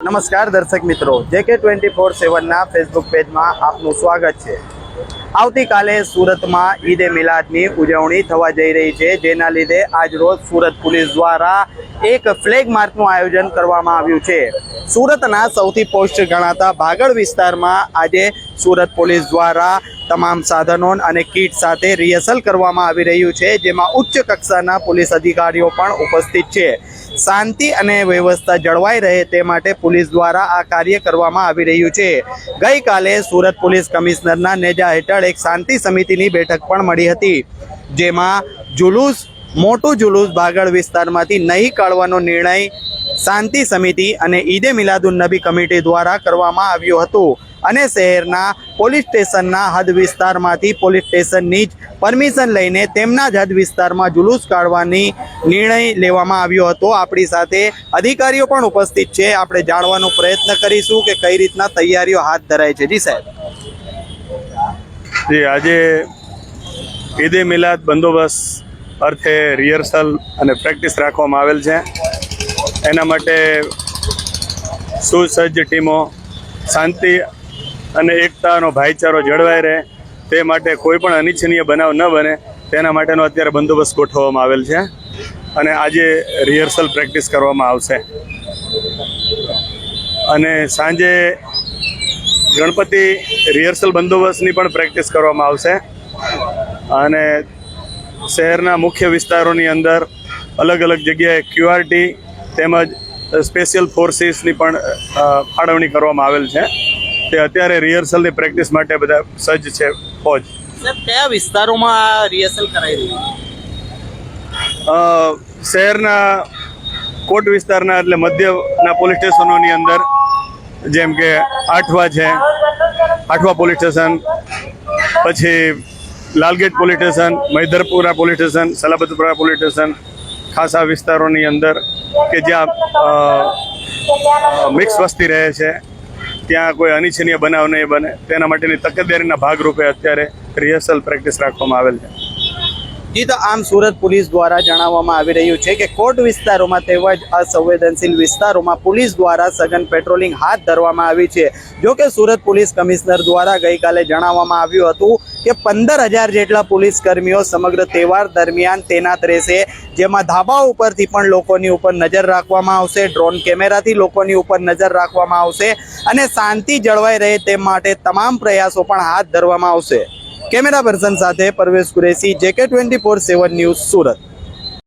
નમસ્કાર દર્શક મિત્રો, JK24/7 ફેસબુક પેજમાં આપનું સ્વાગત છે। આવતીકાલે સુરતમાં ઈદ એ મિલાદની ઉજવણી થવા જઈ રહી છે, જેના લીધે આજરોજ સુરત પોલીસ દ્વારા એક ફ્લેગ માર્ચનું આયોજન કરવામાં આવ્યું છે। સુરતના સૌથી પોસ્ટ ગણાતા ભાગળ વિસ્તારમાં આજે સુરત પોલીસ દ્વારા તમામ સાધનો અને કીટ સાથે રિહર્સલ કરવામાં આવી રહ્યું છે, જેમાં ઉચ્ચ કક્ષાના પોલીસ અધિકારીઓ પણ ઉપસ્થિત છે। શાંતિ અને વ્યવસ્થા જળવાઈ રહે તે માટે પોલીસ દ્વારા આ કાર્ય કરવામાં આવી રહ્યું છે। ગઈકાલે સુરત પોલીસ કમિશનરના નેજા હેઠળ એક શાંતિ સમિતિની બેઠક પણ મળી હતી, જેમાં મોટું જુલુસ ભાગળ વિસ્તારમાંથી નહીં કાઢવાનો નિર્ણય શાંતિ સમિતિ અને ઈદે મિલાદુન્નબી કમિટી દ્વારા કરવામાં આવ્યું હતું અને શહેરના પોલીસ સ્ટેશનના હદ વિસ્તારમાંથી પોલીસ સ્ટેશનની જ પરમિશન લઈને તેમના જ હદ વિસ્તારમાં જુલુસ કાઢવાની નિર્ણય લેવામાં આવ્યો હતો। આપણી સાથે અધિકારીઓ પણ ઉપસ્થિત છે, આપણે જાણવાનો પ્રયત્ન કરીશું કે કઈ રીતના તૈયારીઓ હાથ ધરાય છે। જી સાહેબ। જી, આજે ઈદે મિલાદ બંદોબસ્ત અર્થે રિહર્સલ અને પ્રેક્ટિસ રાખવામાં આવેલ છે। એના માટે સુસજ્જ ટીમો, શાંતિ અને એકતાનો ભાઈચારો જળવાઈ રહે તે માટે કોઈ પણ અનિચ્છનીય બનાવ ન બને તેના માટેનો અત્યારે બંદોબસ્ત ગોઠવવામાં આવેલ છે અને આજે રિહર્સલ પ્રેક્ટિસ કરવામાં આવશે અને સાંજે ગણપતિ રિહર્સલ બંદોબસ્તની પણ પ્રેક્ટિસ કરવામાં આવશે અને શહેરના મુખ્ય વિસ્તારોની અંદર અલગ અલગ જગ્યાએ QRT તેમજ સ્પેશિયલ ફોર્સિસની પણ ફાળવણી કરવામાં આવેલ છે। તે અત્યારે રિહર્સલની પ્રેક્ટિસ માટે બધા સજ્જ છે। ફોજ કયા વિસ્તારોમાં રિહર્સલ કરાઈ રહ્યું છે? શહેરના કોટ વિસ્તારના એટલે મધ્યના પોલીસ સ્ટેશનોની અંદર, જેમ કે આઠવા પોલીસ સ્ટેશન, પછી Lalgate police station, Maidarpura police station, Salabatpura police station, ખાસા વિસ્તારોની અંદર કે જ્યાં મિક્સ વસ્તી રહે છે, ત્યાં કોઈ અનિચ્છનીય બનાવ નહીં બને તેના માટેની તકેદારીના ભાગરૂપે અત્યારે રિહર્સલ પ્રેક્ટિસ રાખવામાં આવેલ છે। જી, તો આમ સુરત પોલીસ દ્વારા જણાવવામાં આવી રહ્યું છે કે કોટ વિસ્તારોમાં તેમજ અસંવેદનશીલ વિસ્તારોમાં પોલીસ દ્વારા સઘન પેટ્રોલિંગ હાથ ધરવામાં આવી છે। જો કે સુરત પોલીસ કમિશનર દ્વારા ગઈકાલે જણાવવામાં આવ્યું હતું કે 15,000 જેટલા પોલીસ કર્મીઓ સમગ્ર તહેવાર દરમિયાન તૈનાત રહેશે, જેમાં ધાબાઓ ઉપરથી પણ લોકોની ઉપર નજર રાખવામાં આવશે, ડ્રોન કેમેરાથી લોકોની ઉપર નજર રાખવામાં આવશે અને શાંતિ જળવાઈ રહે તે માટે તમામ પ્રયાસો પણ હાથ ધરવામાં આવશે। કેમેરા પર્સન સાથે પરવેશ કુરેશી, JK24/7 ન્યૂઝ, સુરત।